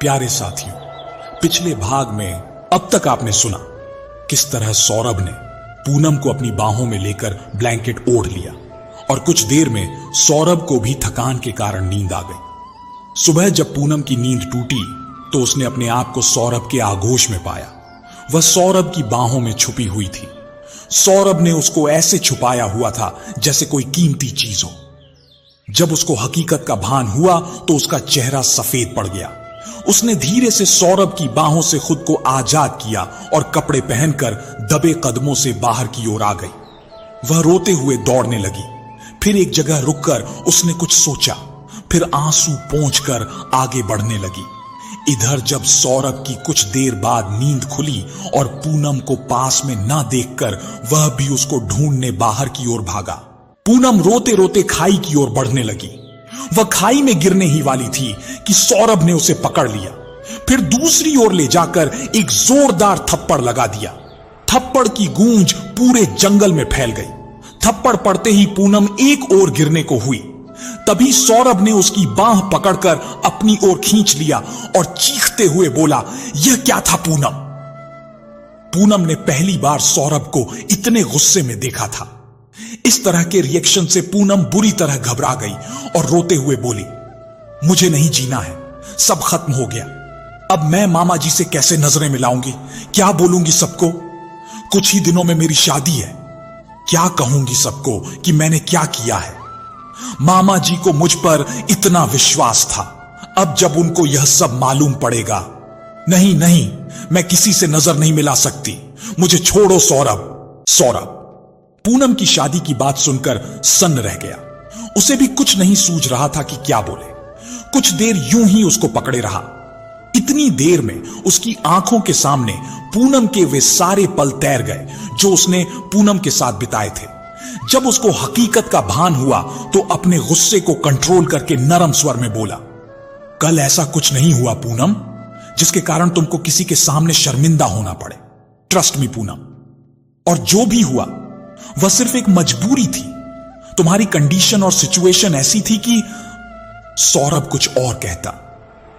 प्यारे साथियों, पिछले भाग में अब तक आपने सुना किस तरह सौरभ ने पूनम को अपनी बाहों में लेकर ब्लैंकेट ओढ़ लिया और कुछ देर में सौरभ को भी थकान के कारण नींद आ गई। सुबह जब पूनम की नींद टूटी तो उसने अपने आप को सौरभ के आगोश में पाया। वह सौरभ की बाहों में छुपी हुई थी। सौरभ ने उसको ऐसे छुपाया हुआ था जैसे कोई कीमती चीज हो। जब उसको हकीकत का भान हुआ तो उसका चेहरा सफेद पड़ गया। उसने धीरे से सौरभ की बाहों से खुद को आजाद किया और कपड़े पहनकर दबे कदमों से बाहर की ओर आ गई। वह रोते हुए दौड़ने लगी। फिर एक जगह रुककर उसने कुछ सोचा, फिर आंसू पोंछकर आगे बढ़ने लगी। इधर जब सौरभ की कुछ देर बाद नींद खुली और पूनम को पास में ना देखकर वह भी उसको ढूंढने बाहर की ओर भागा। पूनम रोते रोते खाई की ओर बढ़ने लगी। वह खाई में गिरने ही वाली थी कि सौरभ ने उसे पकड़ लिया। फिर दूसरी ओर ले जाकर एक जोरदार थप्पड़ लगा दिया। थप्पड़ की गूंज पूरे जंगल में फैल गई। थप्पड़ पड़ते ही पूनम एक ओर गिरने को हुई। तभी सौरभ ने उसकी बांह पकड़कर अपनी ओर खींच लिया और चीखते हुए बोला, यह क्या था पूनम? पूनम ने पहली बार सौरभ को इतने गुस्से में देखा था। इस तरह के रिएक्शन से पूनम बुरी तरह घबरा गई और रोते हुए बोली, मुझे नहीं जीना है, सब खत्म हो गया। अब मैं मामा जी से कैसे नजरें मिलाऊंगी? क्या बोलूंगी सबको? कुछ ही दिनों में मेरी शादी है। क्या कहूंगी सबको कि मैंने क्या किया है? मामा जी को मुझ पर इतना विश्वास था, अब जब उनको यह सब मालूम पड़ेगा। नहीं नहीं, मैं किसी से नजर नहीं मिला सकती। मुझे छोड़ो सौरभ। सौरभ पूनम की शादी की बात सुनकर सन्न रह गया। उसे भी कुछ नहीं सूझ रहा था कि क्या बोले। कुछ देर यूं ही उसको पकड़े रहा। इतनी देर में उसकी आंखों के सामने पूनम के वे सारे पल तैर गए जो उसने पूनम के साथ बिताए थे। जब उसको हकीकत का भान हुआ तो अपने गुस्से को कंट्रोल करके नरम स्वर में बोला, कल ऐसा कुछ नहीं हुआ पूनम जिसके कारण तुमको किसी के सामने शर्मिंदा होना पड़े। Trust me Poonam. और जो भी हुआ वह सिर्फ एक मजबूरी थी। तुम्हारी कंडीशन और सिचुएशन ऐसी थी कि सौरभ कुछ और कहता।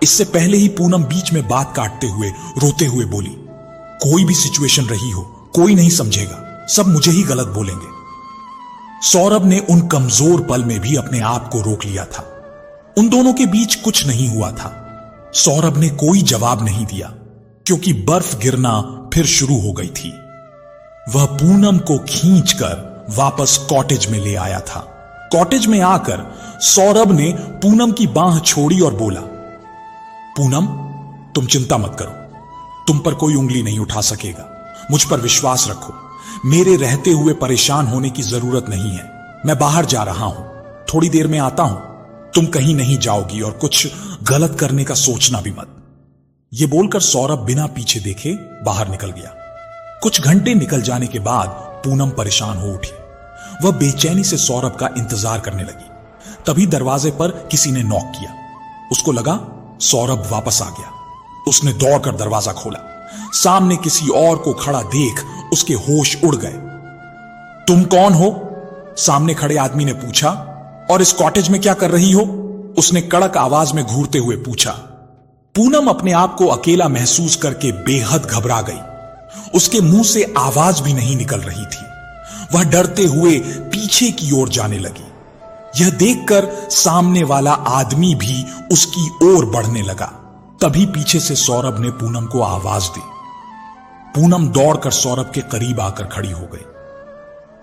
इससे पहले ही पूनम बीच में बात काटते हुए रोते हुए बोली, कोई भी सिचुएशन रही हो, कोई नहीं समझेगा, सब मुझे ही गलत बोलेंगे। सौरभ ने उन कमजोर पल में भी अपने आप को रोक लिया था। उन दोनों के बीच कुछ नहीं हुआ था। सौरभ ने कोई जवाब नहीं दिया क्योंकि बर्फ गिरना फिर शुरू हो गई थी। वह पूनम को खींचकर वापस कॉटेज में ले आया था। कॉटेज में आकर सौरभ ने पूनम की बांह छोड़ी और बोला, पूनम तुम चिंता मत करो, तुम पर कोई उंगली नहीं उठा सकेगा। मुझ पर विश्वास रखो। मेरे रहते हुए परेशान होने की जरूरत नहीं है। मैं बाहर जा रहा हूं, थोड़ी देर में आता हूं। तुम कहीं नहीं जाओगी और कुछ गलत करने का सोचना भी मत। यह बोलकर सौरभ बिना पीछे देखे बाहर निकल गया। कुछ घंटे निकल जाने के बाद पूनम परेशान हो उठी। वह बेचैनी से सौरभ का इंतजार करने लगी। तभी दरवाजे पर किसी ने नॉक किया। उसको लगा सौरभ वापस आ गया। उसने दौड़कर दरवाजा खोला। सामने किसी और को खड़ा देख उसके होश उड़ गए। तुम कौन हो? सामने खड़े आदमी ने पूछा। और इस कॉटेज में क्या कर रही हो? उसने कड़क आवाज में घूरते हुए पूछा। पूनम अपने आप को अकेला महसूस करके बेहद घबरा गई। उसके मुंह से आवाज भी नहीं निकल रही थी। वह डरते हुए पीछे की ओर जाने लगी। यह देखकर सामने वाला आदमी भी उसकी ओर बढ़ने लगा। तभी पीछे से सौरभ ने पूनम को आवाज दी। पूनम दौड़कर सौरभ के करीब आकर खड़ी हो गई।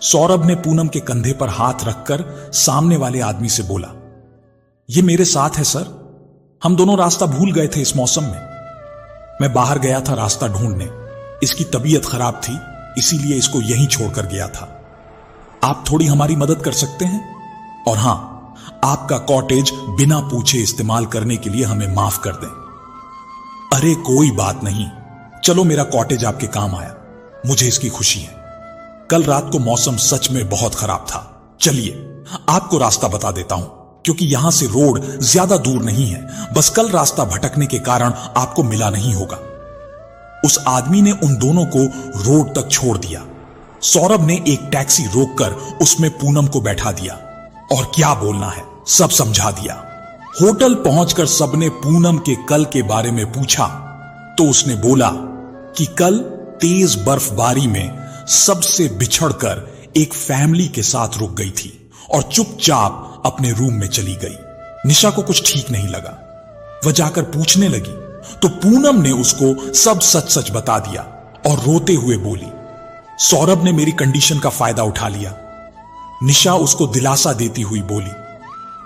सौरभ ने पूनम के कंधे पर हाथ रखकर सामने वाले आदमी से बोला, यह मेरे साथ है सर। हम दोनों रास्ता भूल गए थे इस मौसम में। मैं बाहर गया था रास्ता ढूंढने। इसकी तबीयत खराब थी, इसीलिए इसको यहीं छोड़कर गया था। आप थोड़ी हमारी मदद कर सकते हैं? और हां, आपका कॉटेज बिना पूछे इस्तेमाल करने के लिए हमें माफ कर दें। अरे कोई बात नहीं, चलो मेरा कॉटेज आपके काम आया, मुझे इसकी खुशी है। कल रात को मौसम सच में बहुत खराब था। चलिए आपको रास्ता बता देता हूं, क्योंकि यहां से रोड ज्यादा दूर नहीं है। बस कल रास्ता भटकने के कारण आपको मिला नहीं होगा। उस आदमी ने उन दोनों को रोड तक छोड़ दिया। सौरभ ने एक टैक्सी रोककर उसमें पूनम को बैठा दिया और क्या बोलना है सब समझा दिया। होटल पहुंचकर सबने पूनम के कल के बारे में पूछा तो उसने बोला कि कल तेज बर्फबारी में सबसे बिछड़कर एक फैमिली के साथ रुक गई थी और चुपचाप अपने रूम में चली गई। निशा को कुछ ठीक नहीं लगा। वह जाकर पूछने लगी तो पूनम ने उसको सब सच सच बता दिया और रोते हुए बोली, सौरभ ने मेरी कंडीशन का फायदा उठा लिया। निशा उसको दिलासा देती हुई बोली,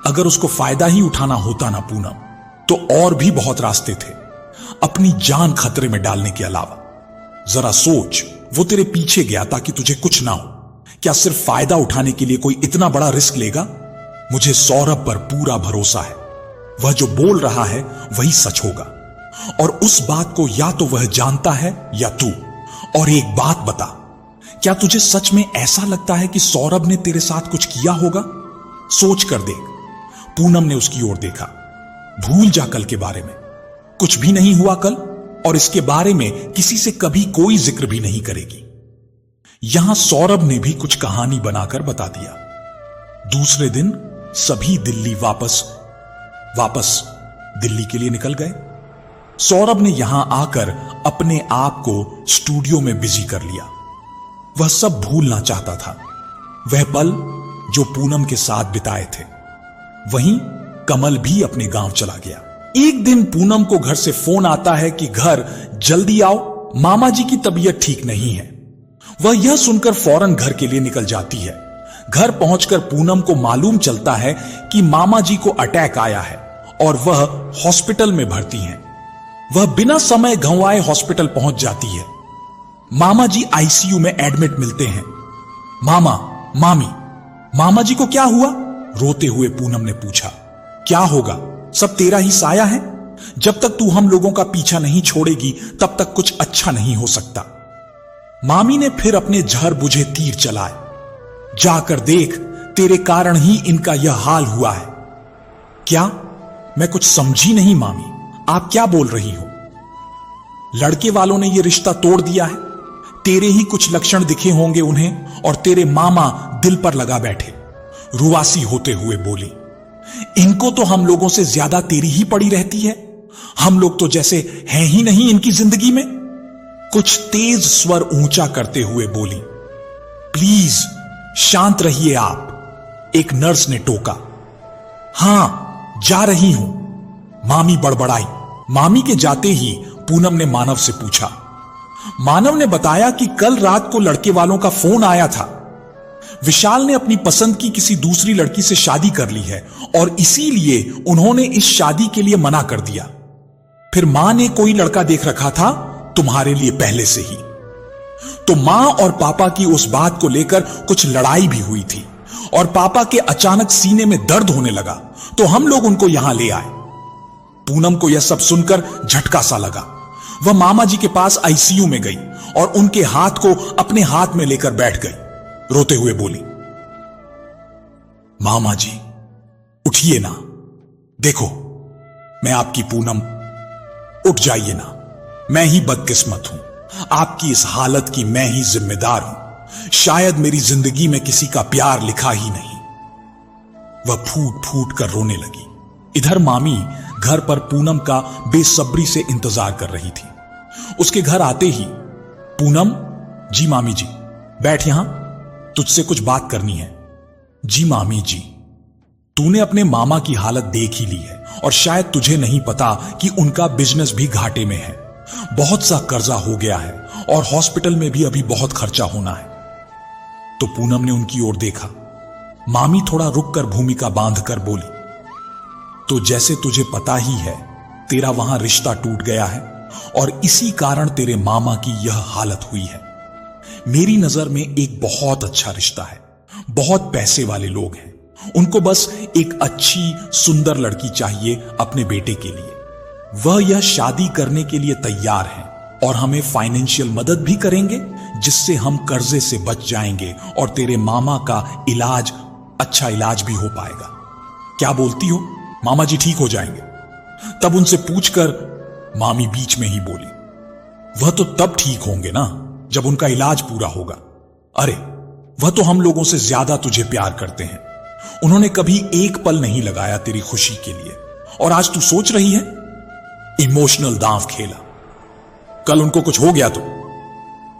अगर उसको फायदा ही उठाना होता ना पूनम, तो और भी बहुत रास्ते थे अपनी जान खतरे में डालने के अलावा। जरा सोच, वो तेरे पीछे गया ताकि तुझे कुछ ना हो। क्या सिर्फ फायदा उठाने के लिए कोई इतना बड़ा रिस्क लेगा? मुझे सौरभ पर पूरा भरोसा है। वह जो बोल रहा है वही सच होगा और उस बात को या तो वह जानता है या तू। और एक बात बता, क्या तुझे सच में ऐसा लगता है कि सौरभ ने तेरे साथ कुछ किया होगा? सोच कर देख। पूनम ने उसकी ओर देखा। भूल जा कल के बारे में, कुछ भी नहीं हुआ कल और इसके बारे में किसी से कभी कोई जिक्र भी नहीं करेगी। यहां सौरभ ने भी कुछ कहानी बनाकर बता दिया। दूसरे दिन सभी दिल्ली वापस दिल्ली के लिए निकल गए। सौरभ ने यहां आकर अपने आप को स्टूडियो में बिजी कर लिया। वह सब भूलना चाहता था, वह पल जो पूनम के साथ बिताए थे। वहीं कमल भी अपने गांव चला गया। एक दिन पूनम को घर से फोन आता है कि घर जल्दी आओ, मामा जी की तबीयत ठीक नहीं है। वह यह सुनकर फौरन घर के लिए निकल जाती है। घर पहुंचकर पूनम को मालूम चलता है कि मामा जी को अटैक आया है और वह हॉस्पिटल में भर्ती हैं। वह बिना समय गंवाए हॉस्पिटल पहुंच जाती है। मामा जी आईसीयू में एडमिट मिलते हैं। मामा जी को क्या हुआ? रोते हुए पूनम ने पूछा। क्या होगा, सब तेरा ही साया है। जब तक तू हम लोगों का पीछा नहीं छोड़ेगी तब तक कुछ अच्छा नहीं हो सकता। मामी ने फिर अपने जहर बुझे तीर चलाए। जाकर देख, तेरे कारण ही इनका यह हाल हुआ है। क्या? मैं कुछ समझी नहीं मामी, आप क्या बोल रही हो? लड़के वालों ने यह रिश्ता तोड़ दिया है। तेरे ही कुछ लक्षण दिखे होंगे उन्हें और तेरे मामा दिल पर लगा बैठे। रुवासी होते हुए बोली, इनको तो हम लोगों से ज्यादा तेरी ही पड़ी रहती है। हम लोग तो जैसे हैं ही नहीं इनकी जिंदगी में। कुछ तेज स्वर ऊंचा करते हुए बोली, प्लीज शांत रहिए आप, एक नर्स ने टोका। हां, जा रही हूं, मामी बड़बड़ाई। मामी के जाते ही पूनम ने मानव से पूछा। मानव ने बताया कि कल रात को लड़के वालों का फोन आया था। विशाल ने अपनी पसंद की किसी दूसरी लड़की से शादी कर ली है और इसीलिए उन्होंने इस शादी के लिए मना कर दिया। फिर मां ने कोई लड़का देख रखा था तुम्हारे लिए पहले से ही। तो मां और पापा की उस बात को लेकर कुछ लड़ाई भी हुई थी और पापा के अचानक सीने में दर्द होने लगा तो हम लोग उनको यहां ले आए। पूनम को यह सब सुनकर झटका सा लगा। वह मामा जी के पास आईसीयू में गई और उनके हाथ को अपने हाथ में लेकर बैठ गई। रोते हुए बोली, मामा जी उठिए ना, देखो मैं आपकी पूनम, उठ जाइए ना। मैं ही बदकिस्मत हूं, आपकी इस हालत की मैं ही जिम्मेदार हूं। शायद मेरी जिंदगी में किसी का प्यार लिखा ही नहीं। वह फूट फूट कर रोने लगी। इधर मामी घर पर पूनम का बेसब्री से इंतजार कर रही थी। उसके घर आते ही, पूनम, जी मामी जी, बैठ यहां, तुझसे कुछ बात करनी है। जी मामी जी, तूने अपने मामा की हालत देख ही ली है और शायद तुझे नहीं पता कि उनका बिजनेस भी घाटे में है। बहुत सा कर्जा हो गया है और हॉस्पिटल में भी अभी बहुत खर्चा होना है। तो पूनम ने उनकी ओर देखा। मामी थोड़ा रुककर भूमिका बांधकर बोली, तो जैसे तुझे पता ही है तेरा वहां रिश्ता टूट गया है और इसी कारण तेरे मामा की यह हालत हुई है। मेरी नजर में एक बहुत अच्छा रिश्ता है, बहुत पैसे वाले लोग हैं, उनको बस एक अच्छी सुंदर लड़की चाहिए अपने बेटे के लिए। वह यह शादी करने के लिए तैयार हैं और हमें फाइनेंशियल मदद भी करेंगे जिससे हम कर्जे से बच जाएंगे और तेरे मामा का इलाज, अच्छा इलाज भी हो पाएगा। क्या बोलती हो? मामा जी ठीक हो जाएंगे। तब उनसे पूछकर मामी बीच में ही बोली, वह तो तब ठीक होंगे ना जब उनका इलाज पूरा होगा। अरे वह तो हम लोगों से ज्यादा तुझे प्यार करते हैं। उन्होंने कभी एक पल नहीं लगाया तेरी खुशी के लिए। और आज तू सोच रही है। इमोशनल दांव खेला। कल उनको कुछ हो गया तो?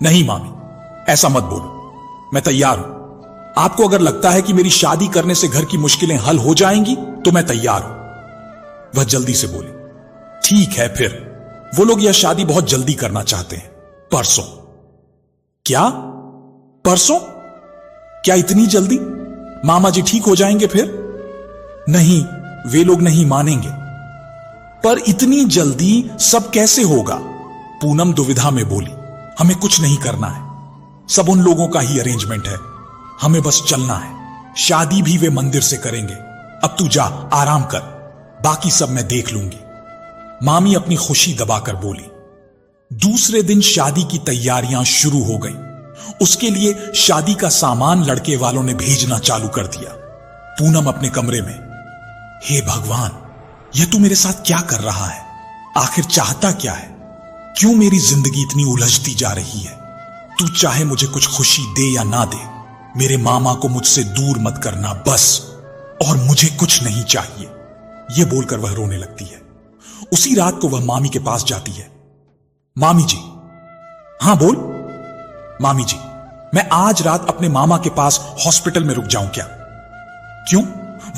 नहीं मामी, ऐसा मत बोलो। मैं तैयार हूं। आपको अगर लगता है कि मेरी शादी करने से घर की मुश्किलें हल हो जाएंगी तो मैं तैयार हूं। वह जल्दी से बोली। ठीक है फिर। वो लोग यह शादी बहुत जल्दी करना चाहते हैं, परसों। क्या? परसों? क्या इतनी जल्दी? मामा जी ठीक हो जाएंगे फिर? नहीं, वे लोग नहीं मानेंगे। पर इतनी जल्दी सब कैसे होगा? पूनम दुविधा में बोली। हमें कुछ नहीं करना है, सब उन लोगों का ही अरेंजमेंट है। हमें बस चलना है। शादी भी वे मंदिर से करेंगे। अब तू जा, आराम कर, बाकी सब मैं देख लूंगी। मामी अपनी खुशी दबाकर बोली। दूसरे दिन शादी की तैयारियां शुरू हो गईं। उसके लिए शादी का सामान लड़के वालों ने भेजना चालू कर दिया। पूनम अपने कमरे में, हे भगवान, यह तू मेरे साथ क्या कर रहा है? आखिर चाहता क्या है? क्यों मेरी जिंदगी इतनी उलझती जा रही है? तू चाहे मुझे कुछ खुशी दे या ना दे, मेरे मामा को मुझसे दूर मत करना बस, और मुझे कुछ नहीं चाहिए। यह बोलकर वह रोने लगती है। उसी रात को वह मामी के पास जाती है। मामी जी। हां बोल। मामी जी, मैं आज रात अपने मामा के पास हॉस्पिटल में रुक जाऊं क्या? क्यों?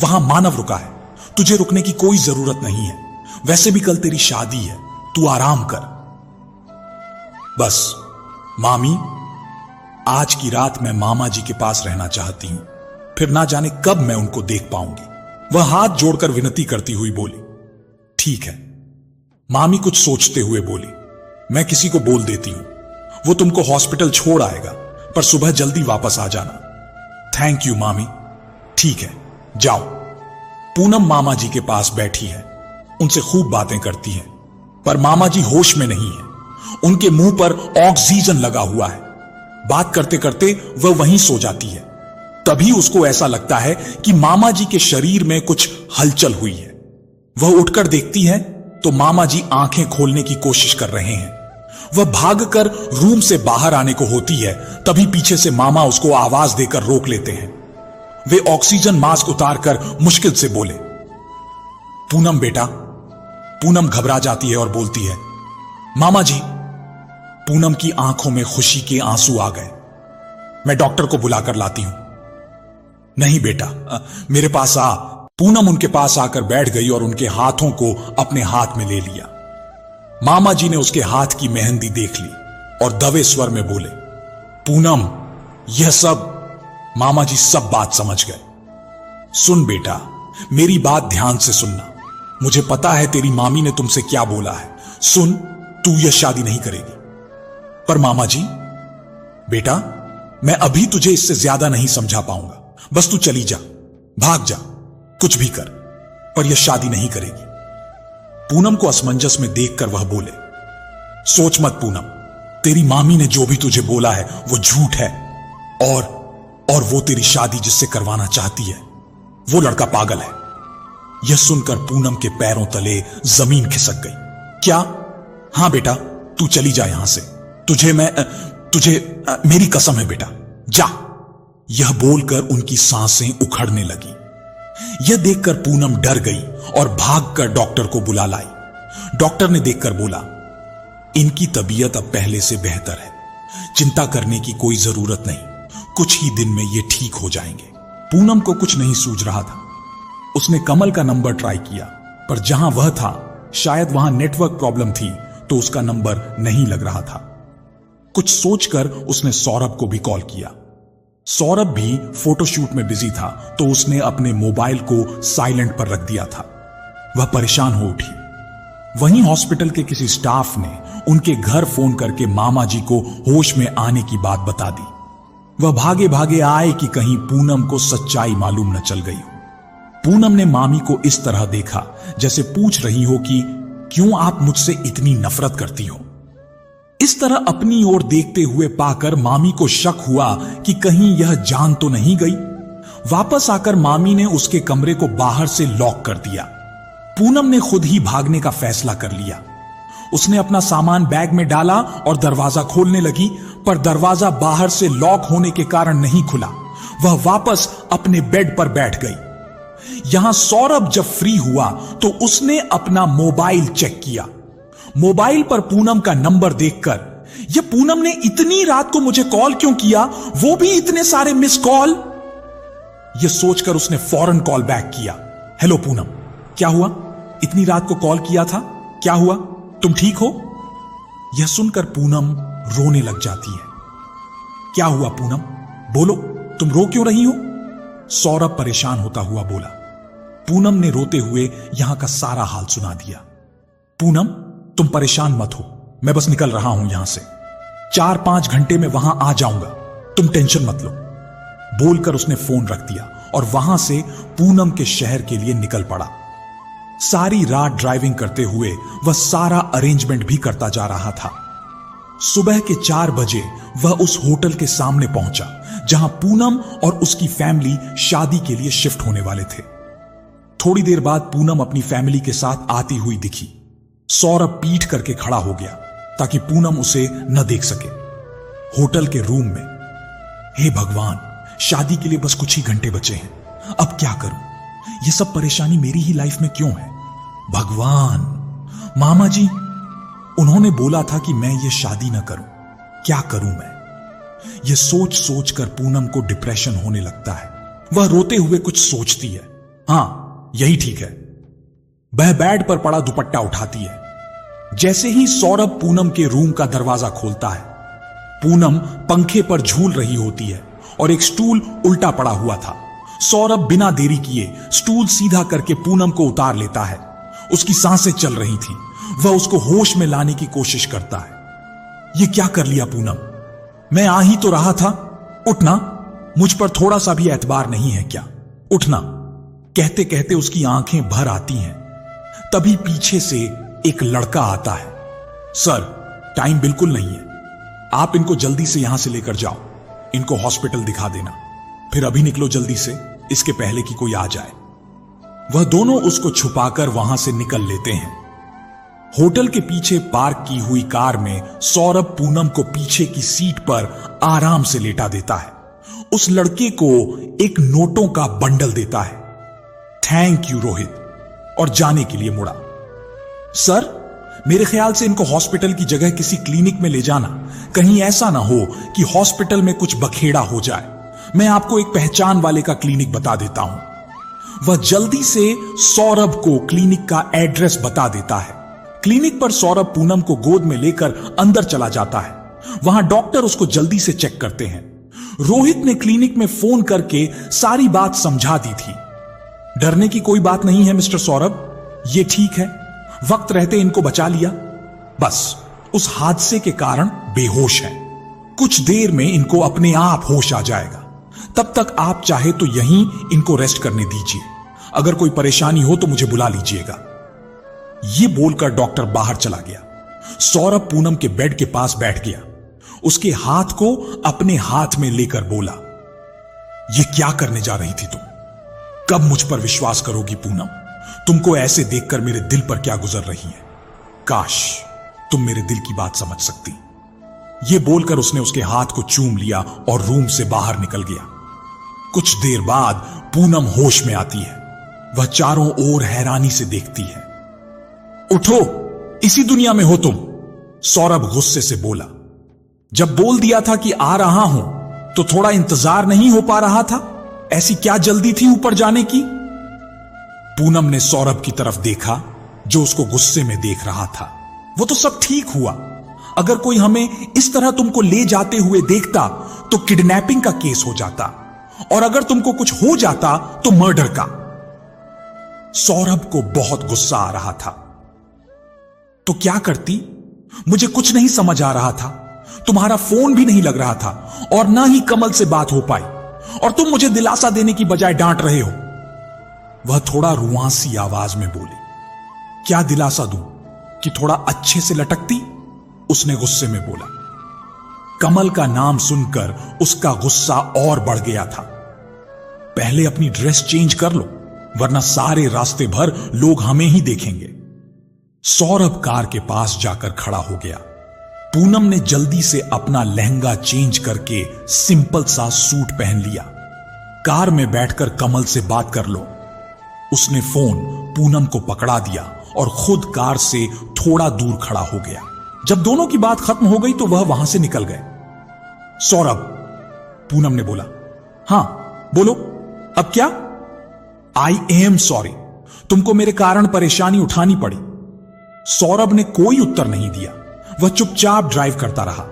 वहां मानव रुका है, तुझे रुकने की कोई जरूरत नहीं है। वैसे भी कल तेरी शादी है, तू आराम कर। बस मामी, आज की रात मैं मामा जी के पास रहना चाहती हूं, फिर ना जाने कब मैं उनको देख पाऊंगी। वह हाथ जोड़कर विनती करती हुई बोली। ठीक है। मामी कुछ सोचते हुए बोली। मैं किसी को बोल देती हूं, वो तुमको हॉस्पिटल छोड़ आएगा, पर सुबह जल्दी वापस आ जाना। थैंक यू मामी। ठीक है, जाओ। पूनम मामा जी के पास बैठी है, उनसे खूब बातें करती है, पर मामा जी होश में नहीं है। उनके मुंह पर ऑक्सीजन लगा हुआ है। बात करते करते वह वहीं सो जाती है। तभी उसको ऐसा लगता है कि मामा जी के शरीर में कुछ हलचल हुई है। वह उठकर देखती है तो मामा जी आंखें खोलने की कोशिश कर रहे हैं। वह भागकर रूम से बाहर आने को होती है, तभी पीछे से मामा उसको आवाज देकर रोक लेते हैं। वे ऑक्सीजन मास्क उतारकर मुश्किल से बोले, पूनम बेटा। पूनम घबरा जाती है और बोलती है, मामा जी। पूनम की आंखों में खुशी के आंसू आ गए। मैं डॉक्टर को बुलाकर लाती हूं। नहीं बेटा, मेरे पास आ। पूनम उनके पास आकर बैठ गई और उनके हाथों को अपने हाथ में ले लिया। मामा जी ने उसके हाथ की मेहंदी देख ली और दबे स्वर में बोले, पूनम, यह सब। मामा जी सब बात समझ गए। सुन बेटा, मेरी बात ध्यान से सुनना। मुझे पता है तेरी मामी ने तुमसे क्या बोला है। सुन, तू यह शादी नहीं करेगी। पर मामा जी। बेटा, मैं अभी तुझे इससे ज्यादा नहीं समझा पाऊंगा। बस तू चली जा, भाग जा, कुछ भी कर, पर यह शादी नहीं करेगी। पूनम को असमंजस में देखकर वह बोले, सोच मत पूनम, तेरी मामी ने जो भी तुझे बोला है वो झूठ है, और वो तेरी शादी जिससे करवाना चाहती है वो लड़का पागल है। यह सुनकर पूनम के पैरों तले जमीन खिसक गई। क्या? हां बेटा, तू चली जा यहां से। तुझे मेरी कसम है बेटा, जा। यह बोलकर उनकी सांसें उखड़ने लगी। यह देखकर पूनम डर गई और भागकर डॉक्टर को बुला लाई। डॉक्टर ने देखकर बोला, इनकी तबीयत अब पहले से बेहतर है, चिंता करने की कोई जरूरत नहीं, कुछ ही दिन में ये ठीक हो जाएंगे। पूनम को कुछ नहीं सूझ रहा था। उसने कमल का नंबर ट्राई किया, पर जहां वह था शायद वहां नेटवर्क प्रॉब्लम थी, तो उसका नंबर नहीं लग रहा था। कुछ सोचकर उसने सौरभ को भी कॉल किया। सौरभ भी फोटोशूट में बिजी था, तो उसने अपने मोबाइल को साइलेंट पर रख दिया था। वह परेशान हो उठी। वहीं हॉस्पिटल के किसी स्टाफ ने उनके घर फोन करके मामा जी को होश में आने की बात बता दी। वह भागे भागे आए कि कहीं पूनम को सच्चाई मालूम न चल गई हो। पूनम ने मामी को इस तरह देखा जैसे पूछ रही हो कि क्यों आप मुझसे इतनी नफरत करती हो। इस तरह अपनी ओर देखते हुए पाकर मामी को शक हुआ कि कहीं यह जान तो नहीं गई। वापस आकर मामी ने उसके कमरे को बाहर से लॉक कर दिया। पूनम ने खुद ही भागने का फैसला कर लिया। उसने अपना सामान बैग में डाला और दरवाजा खोलने लगी, पर दरवाजा बाहर से लॉक होने के कारण नहीं खुला। वह वापस अपने बेड पर बैठ गई। यहां सौरभ जब फ्री हुआ तो उसने अपना मोबाइल चेक किया। मोबाइल पर पूनम का नंबर देखकर, यह पूनम ने इतनी रात को मुझे कॉल क्यों किया, वो भी इतने सारे मिस कॉल। यह सोचकर उसने फौरन कॉल बैक किया। हेलो पूनम, क्या हुआ? इतनी रात को कॉल किया था, क्या हुआ? तुम ठीक हो? यह सुनकर पूनम रोने लग जाती है। क्या हुआ पूनम, बोलो, तुम रो क्यों रही हो? सौरभ परेशान होता हुआ बोला। पूनम ने रोते हुए यहां का सारा हाल सुना दिया। पूनम, तुम परेशान मत हो, मैं बस निकल रहा हूं यहां से। 4-5 घंटे में वहां आ जाऊंगा, तुम टेंशन मत लो। बोलकर उसने फोन रख दिया और वहां से पूनम के शहर के लिए निकल पड़ा। सारी रात ड्राइविंग करते हुए वह सारा अरेंजमेंट भी करता जा रहा था। सुबह के 4 बजे वह उस होटल के सामने पहुंचा जहां पूनम और उसकी फैमिली शादी के लिए शिफ्ट होने वाले थे। थोड़ी देर बाद पूनम अपनी फैमिली के साथ आती हुई दिखी। सौरभ पीठ करके खड़ा हो गया ताकि पूनम उसे न देख सके। होटल के रूम में, हे भगवान, शादी के लिए बस कुछ ही घंटे बचे हैं, अब क्या करूं? यह सब परेशानी मेरी ही लाइफ में क्यों है? भगवान, मामा जी, उन्होंने बोला था कि मैं ये शादी ना करूं, क्या करूं मैं? यह सोच सोच कर पूनम को डिप्रेशन होने लगता है। वह रोते हुए कुछ सोचती है। हां, यही ठीक है। वह बेड पर पड़ा दुपट्टा उठाती है। जैसे ही सौरभ पूनम के रूम का दरवाजा खोलता है, पूनम पंखे पर झूल रही होती है और एक स्टूल उल्टा पड़ा हुआ था। सौरभ बिना देरी किए स्टूल सीधा करके पूनम को उतार लेता है। उसकी सांसें चल रही थी। वह उसको होश में लाने की कोशिश करता है। यह क्या कर लिया पूनम? मैं आ ही तो रहा था, उठना, मुझ पर थोड़ा सा भी एतबार नहीं है क्या? उठना। कहते कहते उसकी आंखें भर आती हैं। तभी पीछे से एक लड़का आता है। सर, टाइम बिल्कुल नहीं है, आप इनको जल्दी से यहां से लेकर जाओ, इनको हॉस्पिटल दिखा देना, फिर अभी निकलो जल्दी से, इसके पहले कि कोई आ जाए। वह दोनों उसको छुपाकर वहां से निकल लेते हैं। होटल के पीछे पार्क की हुई कार में सौरभ पूनम को पीछे की सीट पर आराम से लेटा देता है। उस लड़के को एक नोटों का बंडल देता है। थैंक यू रोहित, और जाने के लिए मुड़ा। सर, मेरे ख्याल से इनको हॉस्पिटल की जगह किसी क्लिनिक में ले जाना, कहीं ऐसा ना हो कि हॉस्पिटल में कुछ बखेड़ा हो जाए। मैं आपको एक पहचान वाले का क्लिनिक बता देता हूं। वह जल्दी से सौरभ को क्लिनिक का एड्रेस बता देता है। क्लिनिक पर सौरभ पूनम को गोद में लेकर अंदर चला जाता है। वहां डॉक्टर उसको जल्दी से चेक करते हैं। रोहित ने क्लिनिक में फोन करके सारी बात समझा दी थी। डरने की कोई बात नहीं है मिस्टर सौरभ, ये ठीक है, वक्त रहते इनको बचा लिया, बस उस हादसे के कारण बेहोश है। कुछ देर में इनको अपने आप होश आ जाएगा, तब तक आप चाहे तो यहीं इनको रेस्ट करने दीजिए। अगर कोई परेशानी हो तो मुझे बुला लीजिएगा। यह बोलकर डॉक्टर बाहर चला गया। सौरभ पूनम के बेड के पास बैठ गया। उसके हाथ को अपने हाथ में लेकर बोला, यह क्या करने जा रही थी तुम? कब मुझ पर विश्वास करोगी पूनम? तुमको ऐसे देखकर मेरे दिल पर क्या गुजर रही है? काश तुम मेरे दिल की बात समझ सकती। यह बोलकर उसने उसके हाथ को चूम लिया और रूम से बाहर निकल गया। कुछ देर बाद पूनम होश में आती है। वह चारों ओर हैरानी से देखती है। उठो, इसी दुनिया में हो तुम? सौरभ गुस्से से बोला। जब बोल दिया था कि आ रहा हूं तो थोड़ा इंतजार नहीं हो पा रहा था? ऐसी क्या जल्दी थी ऊपर जाने की? पूनम ने सौरभ की तरफ देखा जो उसको गुस्से में देख रहा था। वो तो सब ठीक हुआ, अगर कोई हमें इस तरह तुमको ले जाते हुए देखता तो किडनैपिंग का केस हो जाता, और अगर तुमको कुछ हो जाता तो मर्डर का। सौरभ को बहुत गुस्सा आ रहा था। तो क्या करती? मुझे कुछ नहीं समझ आ रहा था। तुम्हारा फोन भी नहीं लग रहा था और ना ही कमल से बात हो पाई, और तुम मुझे दिलासा देने की बजाय डांट रहे हो। वह थोड़ा रुआंसी आवाज में बोली। क्या दिलासा दूं? कि थोड़ा अच्छे से लटकती? उसने गुस्से में बोला। कमल का नाम सुनकर उसका गुस्सा और बढ़ गया था। पहले अपनी ड्रेस चेंज कर लो, वरना सारे रास्ते भर लोग हमें ही देखेंगे। सौरभ कार के पास जाकर खड़ा हो गया। पूनम ने जल्दी से अपना लहंगा चेंज करके सिंपल सा सूट पहन लिया। कार में बैठकर कमल से बात कर लो। उसने फोन पूनम को पकड़ा दिया और खुद कार से थोड़ा दूर खड़ा हो गया। जब दोनों की बात खत्म हो गई तो वह वहां से निकल गए। सौरभ, पूनम ने बोला। हां बोलो, अब क्या? आई एम सॉरी, तुमको मेरे कारण परेशानी उठानी पड़ी। सौरभ ने कोई उत्तर नहीं दिया। वह चुपचाप ड्राइव करता रहा।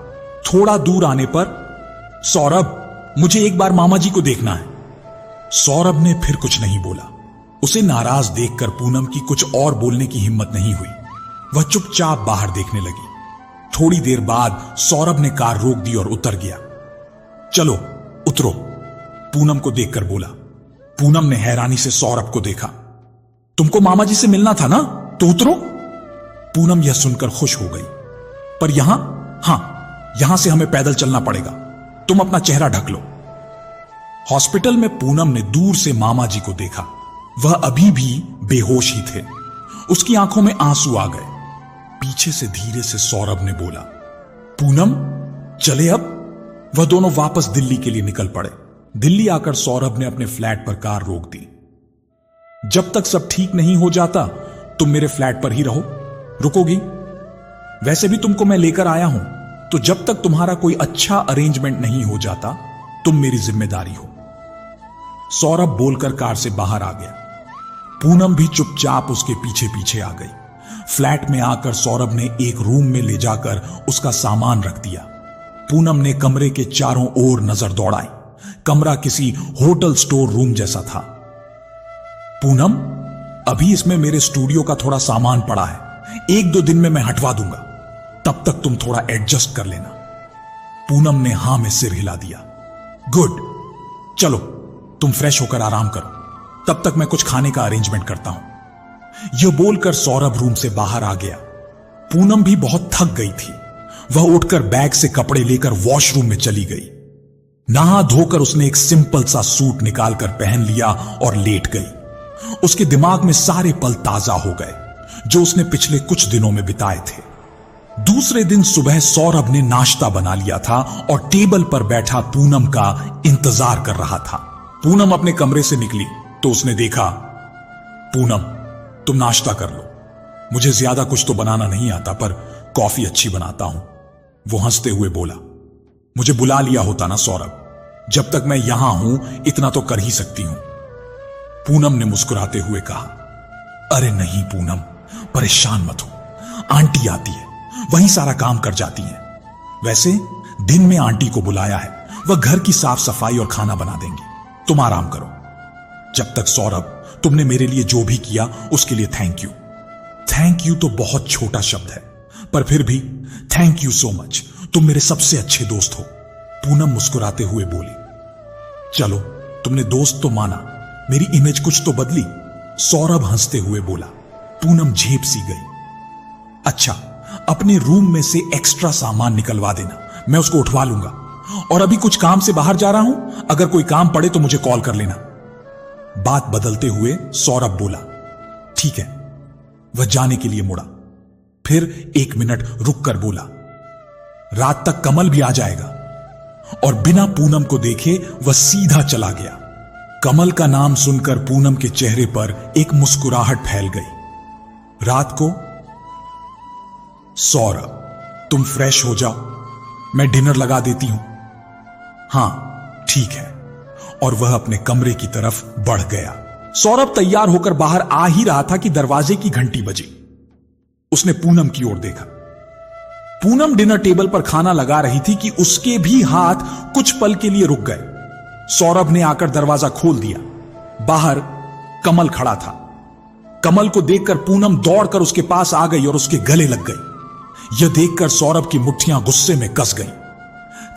थोड़ा दूर आने पर, सौरभ, मुझे एक बार मामा जी को देखना है। सौरभ ने फिर कुछ नहीं बोला। उसे नाराज देखकर पूनम की कुछ और बोलने की हिम्मत नहीं हुई। वह चुपचाप बाहर देखने लगी। थोड़ी देर बाद सौरभ ने कार रोक दी और उतर गया। चलो उतरो, पूनम को देखकर बोला। पूनम ने हैरानी से सौरभ को देखा। तुमको मामा जी से मिलना था ना, तो उतरो। पूनम यह सुनकर खुश हो गई। पर यहां? हां, यहां से हमें पैदल चलना पड़ेगा। तुम अपना चेहरा ढक लो। हॉस्पिटल में पूनम ने दूर से मामा जी को देखा। वह अभी भी बेहोश ही थे। उसकी आंखों में आंसू आ गए। पीछे से धीरे से सौरभ ने बोला, पूनम चले अब। वह दोनों वापस दिल्ली के लिए निकल पड़े। दिल्ली आकर सौरभ ने अपने फ्लैट पर कार रोक दी। जब तक सब ठीक नहीं हो जाता तुम मेरे फ्लैट पर ही रहो। रुकोगी? वैसे भी तुमको मैं लेकर आया हूं, तो जब तक तुम्हारा कोई अच्छा अरेंजमेंट नहीं हो जाता तुम मेरी जिम्मेदारी हो। सौरभ बोलकर कार से बाहर आ गया। पूनम भी चुपचाप उसके पीछे पीछे आ गई। फ्लैट में आकर सौरभ ने एक रूम में ले जाकर उसका सामान रख दिया। पूनम ने कमरे के चारों ओर नजर दौड़ाई। कमरा किसी होटल स्टोर रूम जैसा था। पूनम, अभी इसमें मेरे स्टूडियो का थोड़ा सामान पड़ा है, 1-2 दिन में मैं हटवा दूंगा, तब तक तुम थोड़ा एडजस्ट कर लेना। पूनम ने हां में सिर हिला दिया। गुड, चलो तुम फ्रेश होकर आराम करो, तब तक मैं कुछ खाने का अरेंजमेंट करता हूं। यह बोलकर सौरभ रूम से बाहर आ गया। पूनम भी बहुत थक गई थी। वह उठकर बैग से कपड़े लेकर वॉशरूम में चली गई। नहा धोकर उसने एक सिंपल सा सूट निकालकर पहन लिया और लेट गई। उसके दिमाग में सारे पल ताजा हो गए जो उसने पिछले कुछ दिनों में बिताए थे। दूसरे दिन सुबह सौरभ ने नाश्ता बना लिया था और टेबल पर बैठा पूनम का इंतजार कर रहा था। पूनम अपने कमरे से निकली तो उसने देखा, पूनम तुम नाश्ता कर लो, मुझे ज्यादा कुछ तो बनाना नहीं आता पर कॉफी अच्छी बनाता हूं। वो हंसते हुए बोला, मुझे बुला लिया होता ना सौरभ, जब तक मैं यहां हूं इतना तो कर ही सकती हूं। पूनम ने मुस्कुराते हुए कहा, अरे नहीं पूनम, परेशान मत हो, आंटी आती है वहीं सारा काम कर जाती है। वैसे दिन में आंटी को बुलाया है, वह घर की साफ सफाई और खाना बना देंगी, तुम आराम करो। जब तक सौरभ तुमने मेरे लिए जो भी किया उसके लिए थैंक यू। थैंक यू तो बहुत छोटा शब्द है, पर फिर भी थैंक यू सो मच, तुम मेरे सबसे अच्छे दोस्त हो। पूनम मुस्कुराते हुए बोली, चलो तुमने दोस्त तो माना, मेरी इमेज कुछ तो बदली। सौरभ हंसते हुए बोला। पूनम झेप सी गई। अच्छा, अपने रूम में से एक्स्ट्रा सामान निकलवा देना, मैं उसको उठवा लूंगा। और अभी कुछ काम से बाहर जा रहा हूं, अगर कोई काम पड़े तो मुझे कॉल कर लेना। बात बदलते हुए सौरभ बोला, ठीक है। वह जाने के लिए मुड़ा, फिर 1 मिनट रुककर बोला, रात तक कमल भी आ जाएगा। और बिना पूनम को देखे वह सीधा चला गया। कमल का नाम सुनकर पूनम के चेहरे पर एक मुस्कुराहट फैल गई। रात को, सौरभ तुम फ्रेश हो जाओ, मैं डिनर लगा देती हूं। हां ठीक है। और वह अपने कमरे की तरफ बढ़ गया। सौरभ तैयार होकर बाहर आ ही रहा था कि दरवाजे की घंटी बजी। उसने पूनम की ओर देखा। पूनम डिनर टेबल पर खाना लगा रही थी कि उसके भी हाथ कुछ पल के लिए रुक गए। सौरभ ने आकर दरवाजा खोल दिया। बाहर कमल खड़ा था। कमल को देखकर पूनम दौड़कर उसके पास आ गई और उसके गले लग गई। यह देखकर सौरभ की मुट्ठियां गुस्से में कस गईं।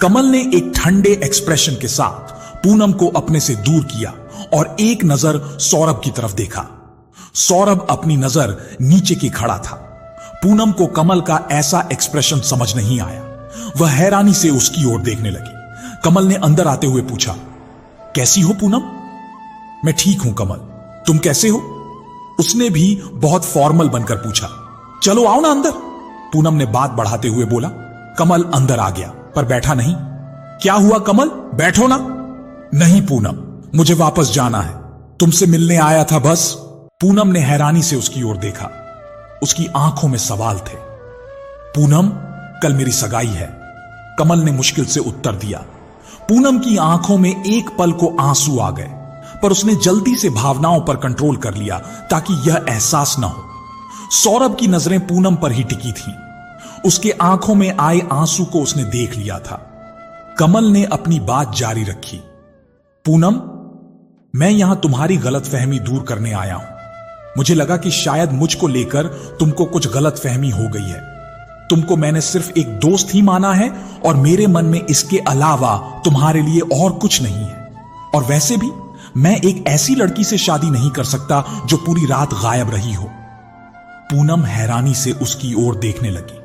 कमल ने एक ठंडे एक्सप्रेशन के साथ पूनम को अपने से दूर किया और एक नजर सौरभ की तरफ देखा। सौरभ अपनी नजर नीचे की खड़ा था। पूनम को कमल का ऐसा एक्सप्रेशन समझ नहीं आया। वह हैरानी से उसकी ओर देखने लगी। कमल ने अंदर आते हुए पूछा, कैसी हो पूनम? मैं ठीक हूं कमल, तुम कैसे हो? उसने भी बहुत फॉर्मल बनकर पूछा। चलो आओ ना अंदर, पूनम ने बात बढ़ाते हुए बोला। कमल अंदर आ गया पर बैठा नहीं। क्या हुआ कमल, बैठो ना। नहीं पूनम, मुझे वापस जाना है, तुमसे मिलने आया था बस। पूनम ने हैरानी से उसकी ओर देखा। उसकी आंखों में सवाल थे। पूनम, कल मेरी सगाई है, कमल ने मुश्किल से उत्तर दिया। पूनम की आंखों में एक पल को आंसू आ गए, पर उसने जल्दी से भावनाओं पर कंट्रोल कर लिया ताकि यह एहसास न हो। सौरभ की नजरें पूनम पर ही टिकी थीं। उसके आंखों में आए आंसू को उसने देख लिया था। कमल ने अपनी बात जारी रखी। पूनम, मैं यहां तुम्हारी गलतफहमी दूर करने आया हूं। मुझे लगा कि शायद मुझको लेकर तुमको कुछ गलतफहमी हो गई है। तुमको मैंने सिर्फ एक दोस्त ही माना है और मेरे मन में इसके अलावा तुम्हारे लिए और कुछ नहीं है। और वैसे भी मैं एक ऐसी लड़की से शादी नहीं कर सकता जो पूरी रात गायब रही हो। पूनम हैरानी से उसकी ओर देखने लगी।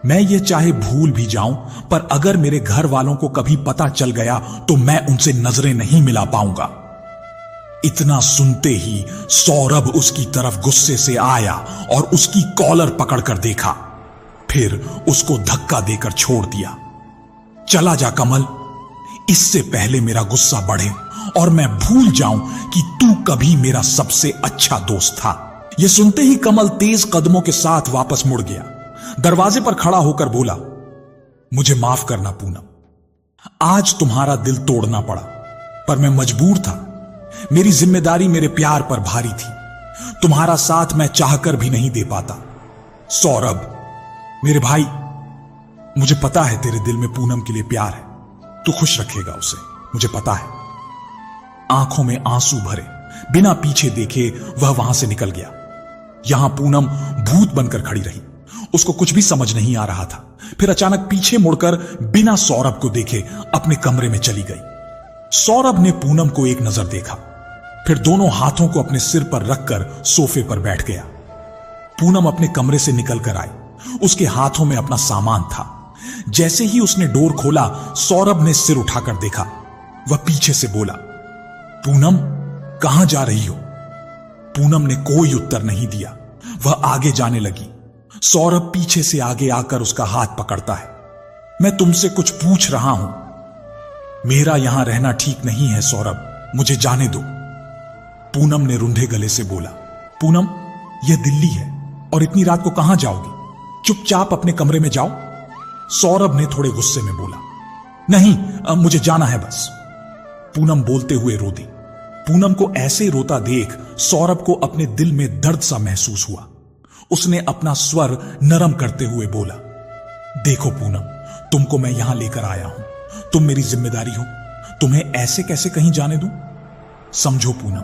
मैं ये चाहे भूल भी जाऊं, पर अगर मेरे घर वालों को कभी पता चल गया तो मैं उनसे नजरें नहीं मिला पाऊंगा। इतना सुनते ही सौरभ उसकी तरफ गुस्से से आया और उसकी कॉलर पकड़कर देखा, फिर उसको धक्का देकर छोड़ दिया। चला जा कमल, इससे पहले मेरा गुस्सा बढ़े और मैं भूल जाऊं कि तू कभी मेरा सबसे अच्छा दोस्त था। यह सुनते ही कमल तेज कदमों के साथ वापस मुड़ गया। दरवाजे पर खड़ा होकर बोला, मुझे माफ करना पूनम, आज तुम्हारा दिल तोड़ना पड़ा, पर मैं मजबूर था। मेरी जिम्मेदारी मेरे प्यार पर भारी थी। तुम्हारा साथ मैं चाहकर भी नहीं दे पाता। सौरभ, मेरे भाई, मुझे पता है तेरे दिल में पूनम के लिए प्यार है। तू खुश रखेगा उसे, मुझे पता है। आंखों में आंसू भरे, बिना पीछे देखे वह वहां से निकल गया। यहां पूनम भूत बनकर खड़ी रही। उसको कुछ भी समझ नहीं आ रहा था। फिर अचानक पीछे मुड़कर बिना सौरभ को देखे अपने कमरे में चली गई। सौरभ ने पूनम को एक नजर देखा, फिर दोनों हाथों को अपने सिर पर रखकर सोफे पर बैठ गया। पूनम अपने कमरे से निकलकर आई। उसके हाथों में अपना सामान था। जैसे ही उसने डोर खोला, सौरभ ने सिर उठाकर देखा। वह पीछे से बोला, पूनम, कहां जा रही हो? पूनम ने कोई उत्तर नहीं दिया। वह आगे जाने लगी। सौरभ पीछे से आगे आकर उसका हाथ पकड़ता है। मैं तुमसे कुछ पूछ रहा हूं। मेरा यहां रहना ठीक नहीं है सौरभ, मुझे जाने दो। पूनम ने रुंधे गले से बोला, पूनम, यह दिल्ली है और इतनी रात को कहां जाओगी? चुपचाप अपने कमरे में जाओ। सौरभ ने थोड़े गुस्से में बोला, नहीं, मुझे जाना है बस। पूनम बोलते हुए रो दी। पूनम को ऐसे रोता देख सौरभ को अपने दिल में दर्द सा महसूस हुआ। उसने अपना स्वर नरम करते हुए बोला, देखो पूनम, तुमको मैं यहां लेकर आया हूं। तुम मेरी जिम्मेदारी हो। तुम्हें ऐसे कैसे कहीं जाने दूं? समझो पूनम,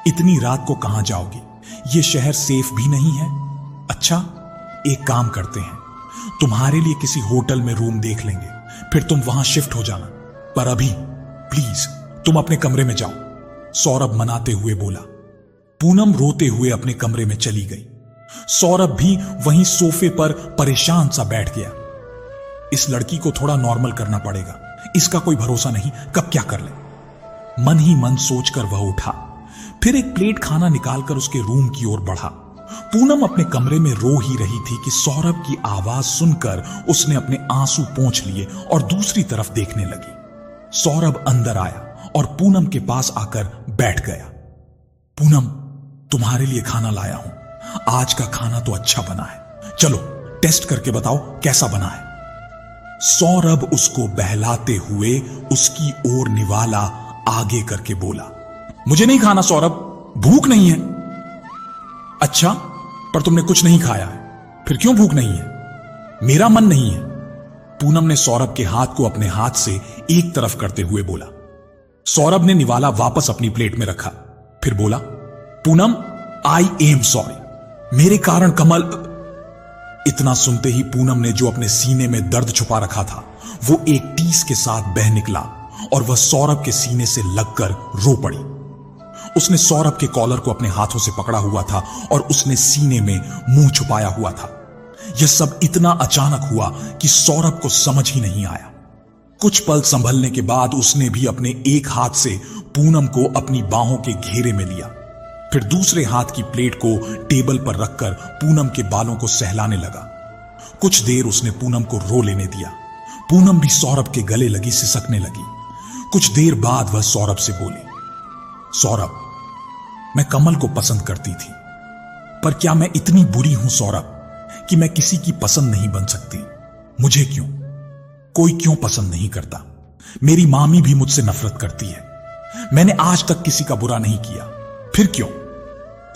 इतनी रात को कहां जाओगी? यह शहर सेफ भी नहीं है। अच्छा, एक काम करते हैं, तुम्हारे लिए किसी होटल में रूम देख लेंगे, फिर तुम वहां शिफ्ट हो जाना। पर अभी प्लीज तुम अपने कमरे में जाओ, सौरभ मनाते हुए बोला। पूनम रोते हुए अपने कमरे में चली गई। सौरभ भी वहीं सोफे पर परेशान सा बैठ गया। इस लड़की को थोड़ा नॉर्मल करना पड़ेगा, इसका कोई भरोसा नहीं, कब क्या कर ले। मन ही मन सोचकर वह उठा, फिर एक प्लेट खाना निकालकर उसके रूम की ओर बढ़ा। पूनम अपने कमरे में रो ही रही थी कि सौरभ की आवाज सुनकर उसने अपने आंसू पोंछ लिए और दूसरी तरफ देखने लगी। सौरभ अंदर आया और पूनम के पास आकर बैठ गया। पूनम, तुम्हारे लिए खाना लाया हूं। आज का खाना तो अच्छा बना है, चलो टेस्ट करके बताओ कैसा बना है। सौरभ उसको बहलाते हुए उसकी ओर निवाला आगे करके बोला, मुझे नहीं खाना सौरभ, भूख नहीं है। अच्छा, पर तुमने कुछ नहीं खाया है, फिर क्यों भूख नहीं है? मेरा मन नहीं है। पूनम ने सौरभ के हाथ को अपने हाथ से एक तरफ करते हुए बोला। सौरभ ने निवाला वापस अपनी प्लेट में रखा, फिर बोला, पूनम, आई एम सॉरी, मेरे कारण कमल। इतना सुनते ही पूनम ने जो अपने सीने में दर्द छुपा रखा था वो एक टीस के साथ बह निकला और वह सौरभ के सीने से लगकर रो पड़ी। उसने सौरभ के कॉलर को अपने हाथों से पकड़ा हुआ था और उसने सीने में मुंह छुपाया हुआ था। यह सब इतना अचानक हुआ कि सौरभ को समझ ही नहीं आया। कुछ पल संभलने के बाद उसने भी अपने एक हाथ से पूनम को अपनी बाहों के घेरे में लिया, फिर दूसरे हाथ की प्लेट को टेबल पर रखकर पूनम के बालों को सहलाने लगा। कुछ देर उसने पूनम को रो लेने दिया। पूनम भी सौरभ के गले लगी, सिसकने लगी। कुछ देर बाद वह सौरभ से बोली, सौरभ, मैं कमल को पसंद करती थी, पर क्या मैं इतनी बुरी हूं सौरभ कि मैं किसी की पसंद नहीं बन सकती? मुझे क्यों? कोई क्यों पसंद नहीं करता? मेरी मामी भी मुझसे नफरत करती है। मैंने आज तक किसी का बुरा नहीं किया, फिर क्यों?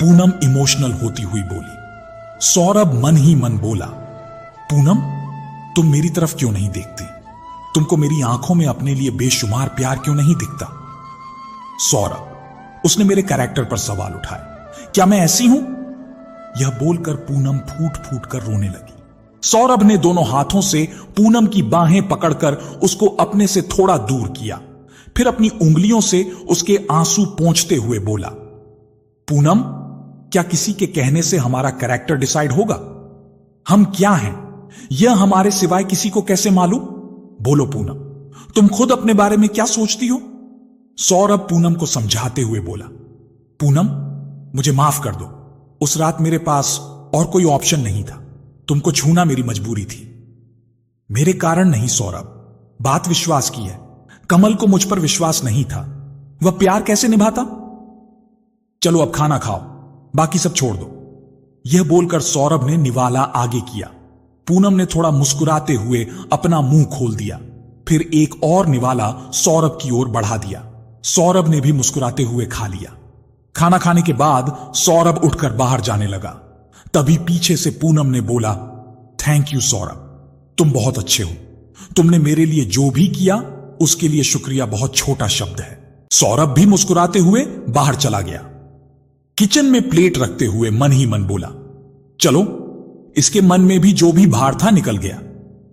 पूनम इमोशनल होती हुई बोली। सौरभ मन ही मन बोला, पूनम, तुम मेरी तरफ क्यों नहीं देखती? तुमको मेरी आंखों में अपने लिए बेशुमार प्यार क्यों नहीं दिखता? सौरभ, उसने मेरे कैरेक्टर पर सवाल उठाए। क्या मैं ऐसी हूं? यह बोलकर पूनम फूट फूट कर रोने लगी। सौरभ ने दोनों हाथों से पूनम की बाहें पकड़कर उसको अपने से थोड़ा दूर किया, फिर अपनी उंगलियों से उसके आंसू पोंछते हुए बोला, पूनम, क्या किसी के कहने से हमारा कैरेक्टर डिसाइड होगा? हम क्या हैं यह हमारे सिवाय किसी को कैसे मालूम? बोलो पूनम, तुम खुद अपने बारे में क्या सोचती हो? सौरभ पूनम को समझाते हुए बोला, पूनम, मुझे माफ कर दो। उस रात मेरे पास और कोई ऑप्शन नहीं था। तुमको छूना मेरी मजबूरी थी। मेरे कारण नहीं सौरभ, बात विश्वास की है। कमल को मुझ पर विश्वास नहीं था, वह प्यार कैसे निभाता? चलो अब खाना खाओ, बाकी सब छोड़ दो। यह बोलकर सौरभ ने निवाला आगे किया। पूनम ने थोड़ा मुस्कुराते हुए अपना मुंह खोल दिया, फिर एक और निवाला सौरभ की ओर बढ़ा दिया। सौरभ ने भी मुस्कुराते हुए खा लिया। खाना खाने के बाद सौरभ उठकर बाहर जाने लगा। तभी पीछे से पूनम ने बोला, थैंक यू सौरभ, तुम बहुत अच्छे हो। तुमने मेरे लिए जो भी किया उसके लिए शुक्रिया बहुत छोटा शब्द है। सौरभ भी मुस्कुराते हुए बाहर चला गया। किचन में प्लेट रखते हुए मन ही मन बोला, चलो, इसके मन में भी जो भी भार था निकल गया,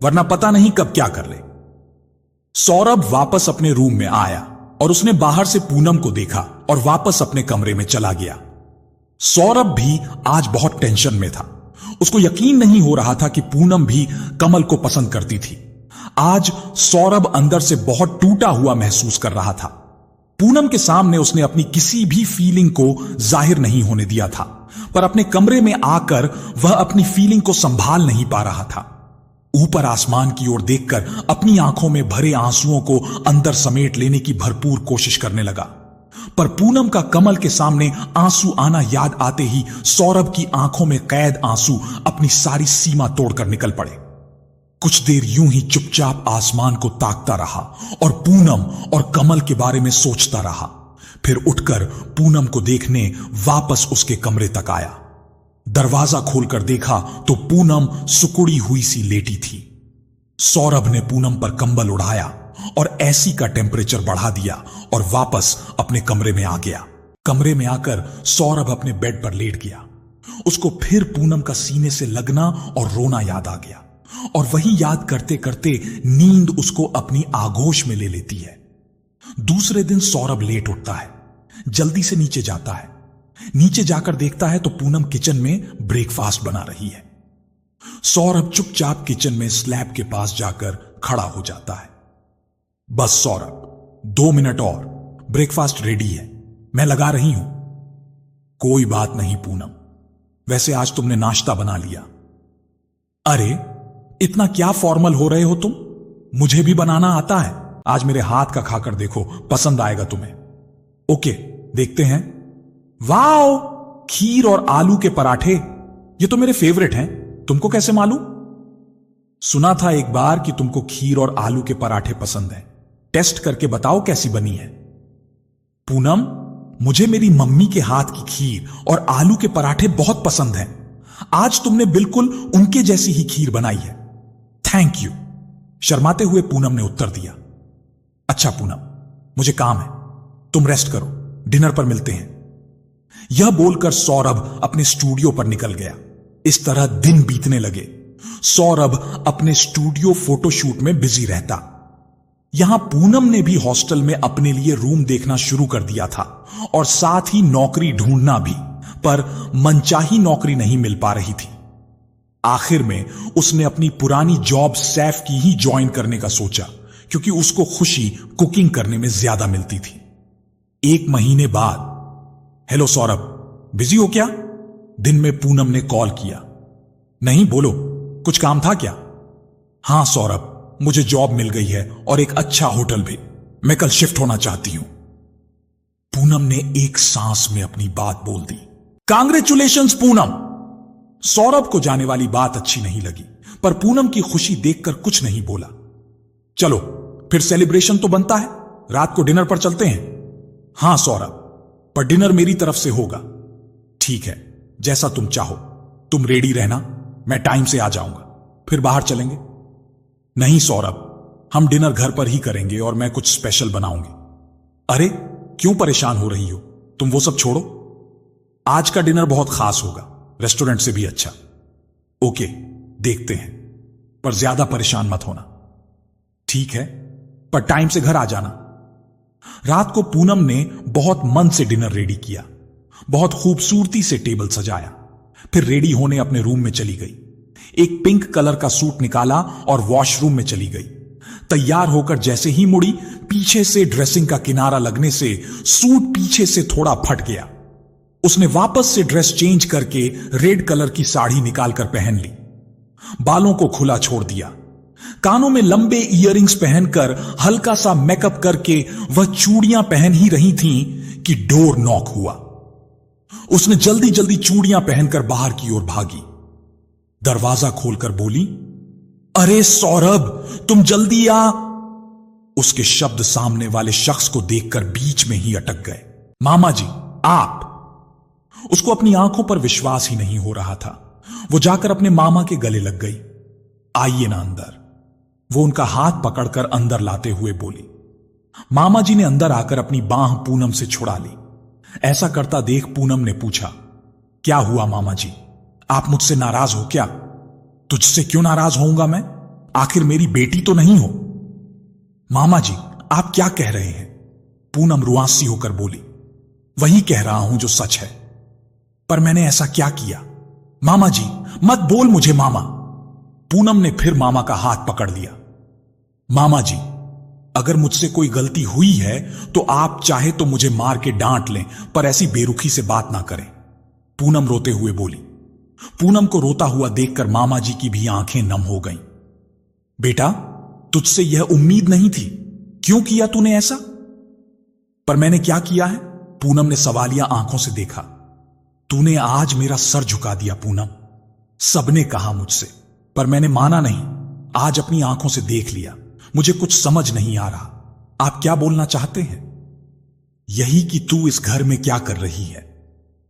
वरना पता नहीं कब क्या कर ले। सौरभ वापस अपने रूम में आया और उसने बाहर से पूनम को देखा और वापस अपने कमरे में चला गया। सौरभ भी आज बहुत टेंशन में था। उसको यकीन नहीं हो रहा था कि पूनम भी कमल को पसंद करती थी। आज सौरभ अंदर से बहुत टूटा हुआ महसूस कर रहा था। पूनम के सामने उसने अपनी किसी भी फीलिंग को जाहिर नहीं होने दिया था, पर अपने कमरे में आकर वह अपनी फीलिंग को संभाल नहीं पा रहा था। ऊपर आसमान की ओर देखकर अपनी आंखों में भरे आंसुओं को अंदर समेट लेने की भरपूर कोशिश करने लगा, पर पूनम का कमल के सामने आंसू आना याद आते ही सौरभ की आंखों में कैद आंसू अपनी सारी सीमा तोड़कर निकल पड़े। कुछ देर यूं ही चुपचाप आसमान को ताकता रहा और पूनम और कमल के बारे में सोचता रहा। फिर उठकर पूनम को देखने वापस उसके कमरे तक आया। दरवाजा खोलकर देखा तो पूनम सुकुड़ी हुई सी लेटी थी। सौरभ ने पूनम पर कंबल उड़ाया और एसी का टेम्परेचर बढ़ा दिया और वापस अपने कमरे में आ गया। कमरे में आकर सौरभ अपने बेड पर लेट गया। उसको फिर पूनम का सीने से लगना और रोना याद आ गया, और वही याद करते करते नींद उसको अपनी आगोश में ले लेती है। दूसरे दिन सौरभ लेट उठता है, जल्दी से नीचे जाता है। नीचे जाकर देखता है तो पूनम किचन में ब्रेकफास्ट बना रही है। सौरभ चुपचाप किचन में स्लैब के पास जाकर खड़ा हो जाता है। बस सौरभ, 2 मिनट और, ब्रेकफास्ट रेडी है, मैं लगा रही हूं। कोई बात नहीं पूनम, वैसे आज तुमने नाश्ता बना लिया। अरे, इतना क्या फॉर्मल हो रहे हो तुम? मुझे भी बनाना आता है। आज मेरे हाथ का खाकर देखो, पसंद आएगा तुम्हें। ओके, देखते हैं। वाओ, खीर और आलू के पराठे, ये तो मेरे फेवरेट हैं। तुमको कैसे मालूम? सुना था एक बार कि तुमको खीर और आलू के पराठे पसंद हैं। टेस्ट करके बताओ कैसी बनी है। पूनम, मुझे मेरी मम्मी के हाथ की खीर और आलू के पराठे बहुत पसंद हैं। आज तुमने बिल्कुल उनके जैसी ही खीर बनाई है। थैंक यू, शर्माते हुए पूनम ने उत्तर दिया। अच्छा पूनम, मुझे काम है, तुम रेस्ट करो, डिनर पर मिलते हैं। यह बोलकर सौरभ अपने स्टूडियो पर निकल गया। इस तरह दिन बीतने लगे। सौरभ अपने स्टूडियो फोटोशूट में बिजी रहता। यहां पूनम ने भी हॉस्टल में अपने लिए रूम देखना शुरू कर दिया था और साथ ही नौकरी ढूंढना भी, पर मनचाही नौकरी नहीं मिल पा रही थी। आखिर में उसने अपनी पुरानी जॉब सैफ की ही ज्वाइन करने का सोचा, क्योंकि उसको खुशी कुकिंग करने में ज्यादा मिलती थी। 1 महीने बाद, हेलो सौरभ, बिजी हो क्या? दिन में पूनम ने कॉल किया। नहीं, बोलो, कुछ काम था क्या? हां सौरभ, मुझे जॉब मिल गई है और एक अच्छा होटल भी। मैं कल शिफ्ट होना चाहती हूं। पूनम ने एक सांस में अपनी बात बोल दी। कांग्रेचुलेशंस पूनम। सौरभ को जाने वाली बात अच्छी नहीं लगी, पर पूनम की खुशी देखकर कुछ नहीं बोला। चलो फिर सेलिब्रेशन तो बनता है, रात को डिनर पर चलते हैं। हां सौरभ, पर डिनर मेरी तरफ से होगा। ठीक है, जैसा तुम चाहो। तुम रेडी रहना, मैं टाइम से आ जाऊंगा, फिर बाहर चलेंगे। नहीं सौरभ, हम डिनर घर पर ही करेंगे और मैं कुछ स्पेशल बनाऊंगी। अरे क्यों परेशान हो रही हो? तुम वो सब छोड़ो, आज का डिनर बहुत खास होगा, रेस्टोरेंट से भी अच्छा। ओके, देखते हैं, पर ज्यादा परेशान मत होना। ठीक है, पर टाइम से घर आ जाना। रात को पूनम ने बहुत मन से डिनर रेडी किया, बहुत खूबसूरती से टेबल सजाया, फिर रेडी होने अपने रूम में चली गई। एक पिंक कलर का सूट निकाला और वॉशरूम में चली गई। तैयार होकर जैसे ही मुड़ी, पीछे से ड्रेसिंग का किनारा लगने से सूट पीछे से थोड़ा फट गया। उसने वापस से ड्रेस चेंज करके रेड कलर की साड़ी निकालकर पहन ली। बालों को खुला छोड़ दिया। कानों में लंबे इयररिंग्स पहनकर हल्का सा मेकअप करके वह चूड़ियां पहन ही रही थीं कि डोर नॉक हुआ। उसने जल्दी जल्दी चूड़ियां पहनकर बाहर की ओर भागी। दरवाजा खोलकर बोली, अरे सौरभ, तुम जल्दी आ। उसके शब्द सामने वाले शख्स को देखकर बीच में ही अटक गए। मामा जी, आप। उसको अपनी आंखों पर विश्वास ही नहीं हो रहा था। वो जाकर अपने मामा के गले लग गई। आइए ना अंदर। वो उनका हाथ पकड़कर अंदर लाते हुए बोली। मामा जी ने अंदर आकर अपनी बांह पूनम से छुड़ा ली। ऐसा करता देख पूनम ने पूछा, क्या हुआ मामा जी, आप मुझसे नाराज हो क्या? तुझसे क्यों नाराज होऊंगा मैं? आखिर मेरी बेटी तो नहीं हो। मामा जी, आप क्या कह रहे हैं? पूनम रुआंसी होकर बोली। वही कह रहा हूं जो सच है। पर मैंने ऐसा क्या किया? मामा जी, मत बोल मुझे मामा। पूनम ने फिर मामा का हाथ पकड़ लिया। मामा जी, अगर मुझसे कोई गलती हुई है तो आप चाहे तो मुझे मार के डांट लें, पर ऐसी बेरुखी से बात ना करें। पूनम रोते हुए बोली। पूनम को रोता हुआ देखकर मामा जी की भी आंखें नम हो गईं। बेटा, तुझसे यह उम्मीद नहीं थी, क्यों किया तूने ऐसा? पर मैंने क्या किया है? पूनम ने सवालिया आंखों से देखा। तूने आज मेरा सर झुका दिया पूनम। सबने कहा मुझसे, पर मैंने माना नहीं। आज अपनी आंखों से देख लिया। मुझे कुछ समझ नहीं आ रहा। आप क्या बोलना चाहते हैं? यही कि तू इस घर में क्या कर रही है?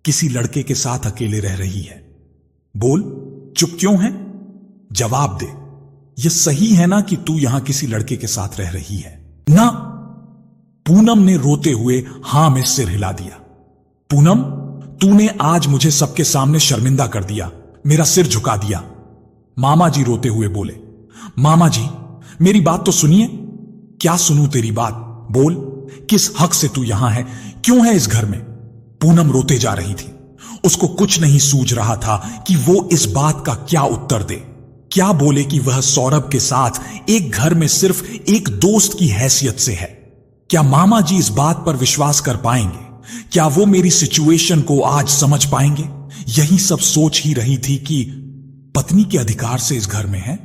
किसी लड़के के साथ अकेले रह रही है। बोल, चुप क्यों है? जवाब दे। यह सही है ना कि तू यहां किसी लड़के के साथ रह रही है? ना। पूनम ने रोते हुए हां में सिर हिला दिया। पूनम, तूने आज मुझे सबके सामने शर्मिंदा कर दिया, मेरा सिर झुका दिया। मामा जी रोते हुए बोले। मामा जी, मेरी बात तो सुनिए। क्या सुनूं तेरी बात? बोल, किस हक से तू यहां है? क्यों है इस घर में? पूनम रोते जा रही थी। उसको कुछ नहीं सूझ रहा था कि वो इस बात का क्या उत्तर दे। क्या बोले कि वह सौरभ के साथ एक घर में सिर्फ एक दोस्त की हैसियत से है। क्या मामा जी इस बात पर विश्वास कर पाएंगे? क्या वो मेरी सिचुएशन को आज समझ पाएंगे? यही सब सोच ही रही थी कि पत्नी के अधिकार से इस घर में है।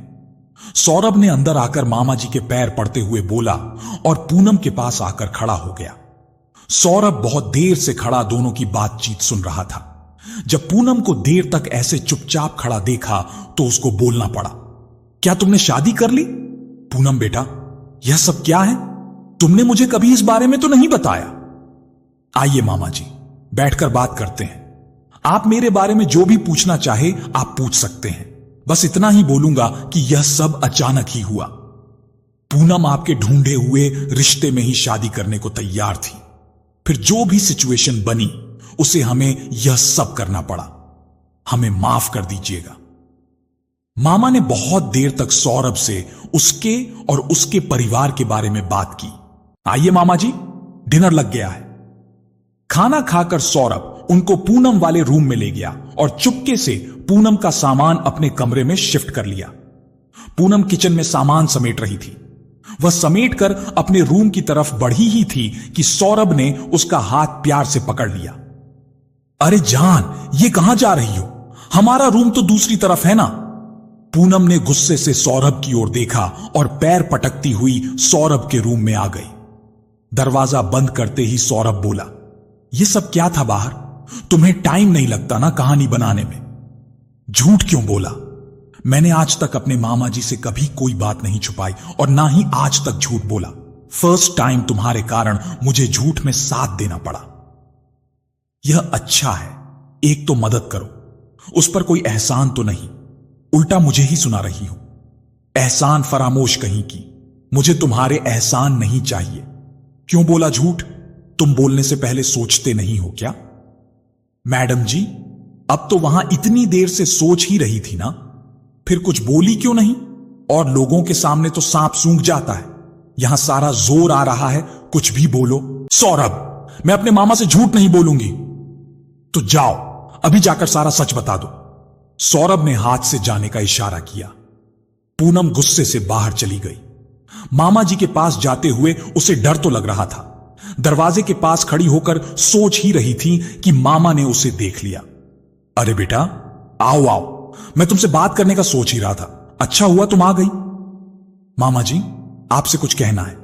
सौरभ ने अंदर आकर मामा जी के पैर पड़ते हुए बोला और पूनम के पास आकर खड़ा हो गया। सौरभ बहुत देर से खड़ा दोनों की बातचीत सुन रहा था। जब पूनम को देर तक ऐसे चुपचाप खड़ा देखा तो उसको बोलना पड़ा। क्या तुमने शादी कर ली? पूनम बेटा, यह सब क्या है? तुमने मुझे कभी इस बारे में तो नहीं बताया। आइए मामा जी, बैठकर बात करते हैं। आप मेरे बारे में जो भी पूछना चाहे आप पूछ सकते हैं। बस इतना ही बोलूंगा कि यह सब अचानक ही हुआ। पूनम आपके ढूंढे हुए रिश्ते में ही शादी करने को तैयार थी। फिर जो भी सिचुएशन बनी उसे हमें यह सब करना पड़ा। हमें माफ कर दीजिएगा। मामा ने बहुत देर तक सौरभ से उसके और उसके परिवार के बारे में बात की। आइए मामा जी, डिनर लग गया है। खाना खाकर सौरभ उनको पूनम वाले रूम में ले गया और चुपके से पूनम का सामान अपने कमरे में शिफ्ट कर लिया। पूनम किचन में सामान समेट रही थी। वह समेट कर अपने रूम की तरफ बढ़ी ही थी कि सौरभ ने उसका हाथ प्यार से पकड़ लिया। अरे जान, ये कहां जा रही हो? हमारा रूम तो दूसरी तरफ है ना। पूनम ने गुस्से से सौरभ की ओर देखा और पैर पटकती हुई सौरभ के रूम में आ गई। दरवाजा बंद करते ही सौरभ बोला, ये सब क्या था बाहर? तुम्हें टाइम नहीं लगता ना कहानी बनाने में? झूठ क्यों बोला? मैंने आज तक अपने मामा जी से कभी कोई बात नहीं छुपाई और ना ही आज तक झूठ बोला। फर्स्ट टाइम तुम्हारे कारण मुझे झूठ में साथ देना पड़ा। यह अच्छा है, एक तो मदद करो, उस पर कोई एहसान तो नहीं, उल्टा मुझे ही सुना रही हो। एहसान फरामोश कहीं की, मुझे तुम्हारे एहसान नहीं चाहिए। क्यों बोला झूठ? तुम बोलने से पहले सोचते नहीं हो क्या? मैडम जी, अब तो वहां इतनी देर से सोच ही रही थी ना, फिर कुछ बोली क्यों नहीं? और लोगों के सामने तो सांप सूंघ जाता है, यहां सारा जोर आ रहा है, कुछ भी बोलो। सौरभ, मैं अपने मामा से झूठ नहीं बोलूंगी। तो जाओ, अभी जाकर सारा सच बता दो। सौरभ ने हाथ से जाने का इशारा किया। पूनम गुस्से से बाहर चली गई। मामा जी के पास जाते हुए उसे डर तो लग रहा था। दरवाजे के पास खड़ी होकर सोच ही रही थी कि मामा ने उसे देख लिया। अरे बेटा, आओ आओ, मैं तुमसे बात करने का सोच ही रहा था। अच्छा हुआ तुम आ गई। मामा जी, आपसे कुछ कहना है,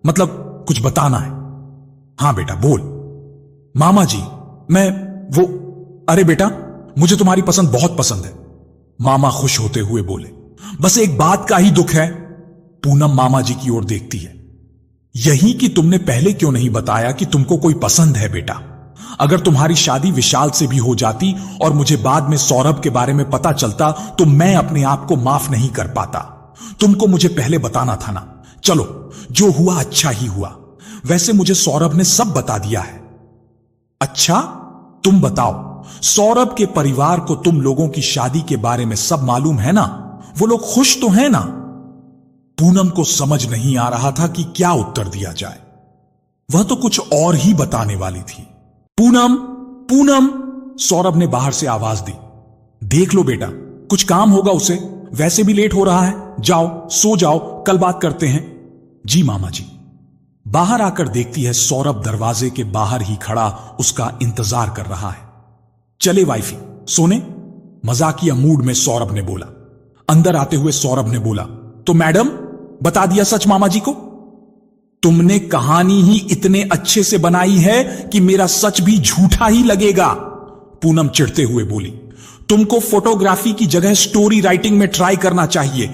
मतलब कुछ बताना है। हां बेटा, बोल। मामा जी, अरे बेटा, मुझे तुम्हारी पसंद बहुत पसंद है। मामा खुश होते हुए बोले। बस एक बात का ही दुख है। पूनम मामा जी की ओर देखती है। यही कि तुमने पहले क्यों नहीं बताया कि तुमको कोई पसंद है बेटा? अगर तुम्हारी शादी विशाल से भी हो जाती और मुझे बाद में सौरभ के बारे में पता चलता तो मैं अपने आप को माफ नहीं कर पाता। तुमको मुझे पहले बताना था ना। चलो, जो हुआ अच्छा ही हुआ। वैसे मुझे सौरभ ने सब बता दिया है। अच्छा, तुम बताओ, सौरभ के परिवार को तुम लोगों की शादी के बारे में सब मालूम है ना? वो लोग खुश तो हैं ना? पूनम को समझ नहीं आ रहा था कि क्या उत्तर दिया जाए। वह तो कुछ और ही बताने वाली थी। पूनम, पूनम, सौरभ ने बाहर से आवाज दी। देख लो बेटा, कुछ काम होगा उसे, वैसे भी लेट हो रहा है। जाओ, सो जाओ, कल बात करते हैं। जी मामा जी। बाहर आकर देखती है सौरभ दरवाजे के बाहर ही खड़ा उसका इंतजार कर रहा है। चले वाइफी, सोने? मजाकिया मूड में सौरभ ने बोला। अंदर आते हुए सौरभ ने बोला, तो मैडम, बता दिया सच मामा जी को? तुमने कहानी ही इतने अच्छे से बनाई है कि मेरा सच भी झूठा ही लगेगा। पूनम चिढ़ते हुए बोली। तुमको फोटोग्राफी की जगह स्टोरी राइटिंग में ट्राई करना चाहिए।